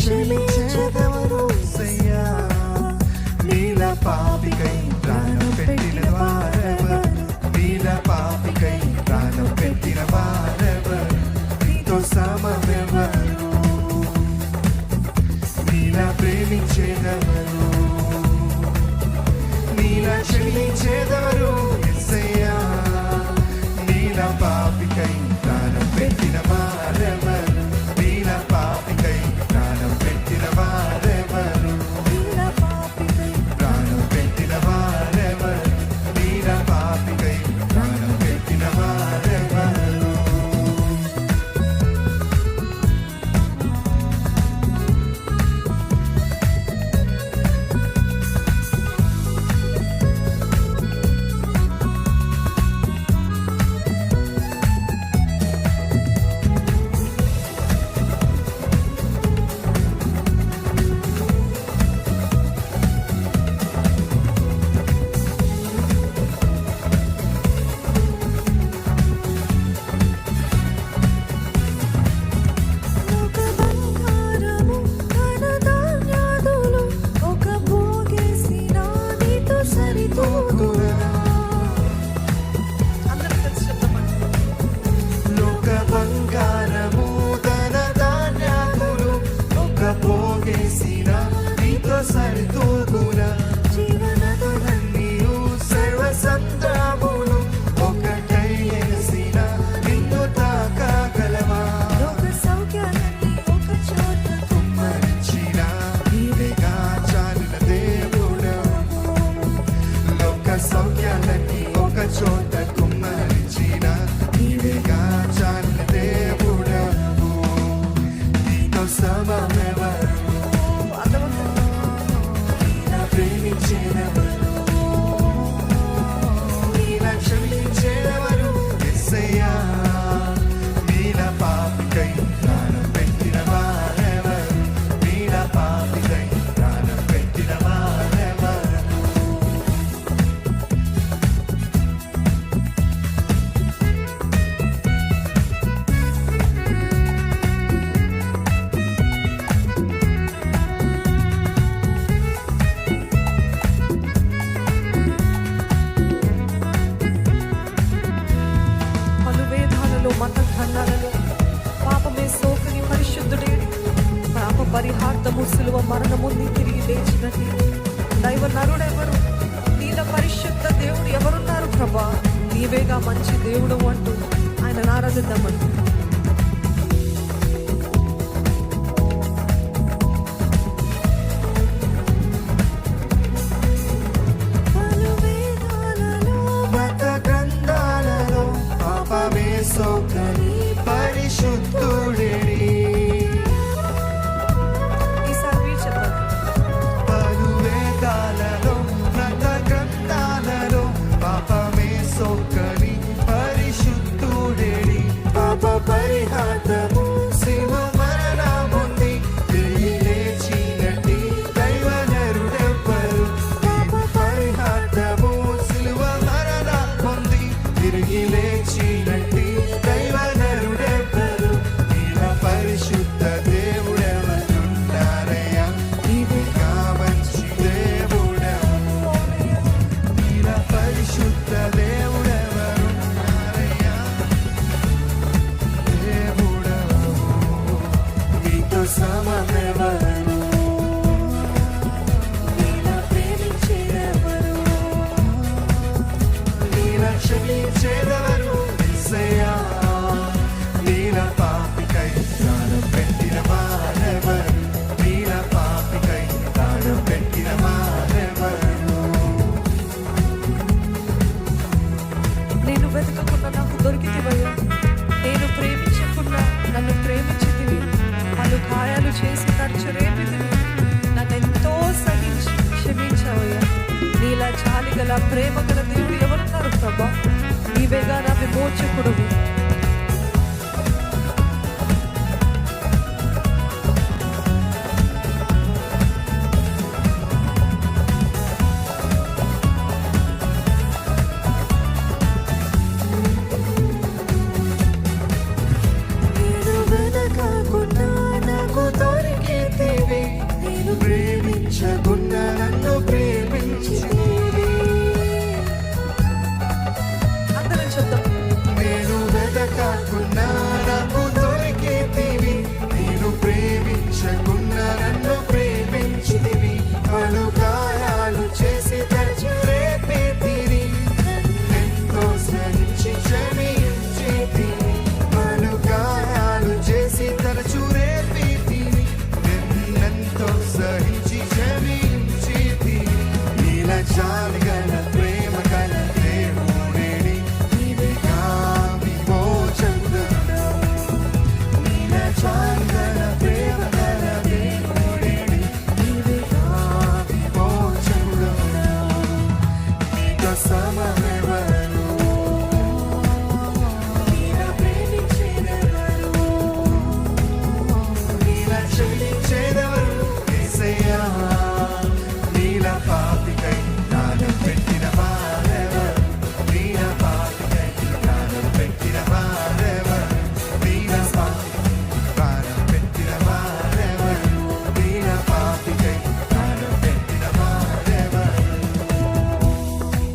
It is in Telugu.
క్షమించేదెవరు యేసయ్యా? నీల పాపికై ప్రాణం పెట్టిన వారెవరు? నీల పాపికై ప్రాణం పెట్టిన వారెవరు? నీతో సమమెవరు? నీల ప్రేమించేదెవరు? నీల క్షమించేదెవరు యేసయ్యా? నీల పాపికై ప్రాణం పెట్టిన వారెవరు? నీల పాపికై ప్రాణం పెట్టిన వారెవరు? నీల పాపికై ప్రాణం పెట్టిన వారెవరు? నీల పాపికై ప్రాణం పెట్టిన వారెవరు? సౌఖ్యాలన్నీ ఒక చోట కుమ్మరించిన నీవేగా చాలిన దేవుడవు. నీతో సమమెవరు? నీలా ప్రేమించేదెవరు? నీలా క్షమించేదెవరు యేసయ్యా? నీల పాపికై ప్రాణం పెట్టిన వారెవరు? నీల పాపికై ప్రాణం పెట్టిన వారెవరు? మతఖండాలలో పాపమే సోకని పరిశుద్ధుడే పాప పరిహార్థము సిలువ మరణము నీ తిరిగి లేచినది. దైవ నరుడెవరు? నీల పరిశుద్ధ దేవుడు ఎవరున్నారు ప్రభా? నీవేగా మంచి దేవుడు అంటూ ఆయన ఆరాధిద్దామంటూ సోకని పరిశుద్ధుడేడి. ఈసారి చెప్పండి. పలు వేదాలలో వ్రత గ్రంథాలలో పాపమే సోకని పరిశుద్ధుడేడి. పాప పరిహార్థము శివ మరణముంది తిరిగి లేచినట్టి దైవ నరుడెవ్వరు? పాప పరిహార్థము శిలువ మరణముంది తిరిగి లేచినట్టి పరిశుద్ధ దేవుడెవరున్నారయ్యా? నీవేగా మంచి దేవుడవు. నీల పరిశుద్ధ దేవుడెవరున్నారయ్యా? దేవుడవు. నీతో సమమెవరు? నీల ప్రేమించేదెవరు? నీల క్షమించేదెవరు యేసయ్యా? నీల పాపికై ప్రాణం పెట్టిన వారెవరు? నీల పాపికై ప్రాణం పెట్టిన వారెవరు? నేను వెతకకుండా నాకు దొరికితివయ్యా. నేను ప్రేమించకుండా నన్ను ప్రేమించితివి. వాళ్ళు గాయాలు చేసి ఖర్చు రేపితివి. నన్నెంతో సహించి క్షమించావయ్యా. నీలా జాలి గల ప్రేమ గల దేవుడు ఎవరున్నారు ప్రభా? నీవేగా నా విమోచకుడు.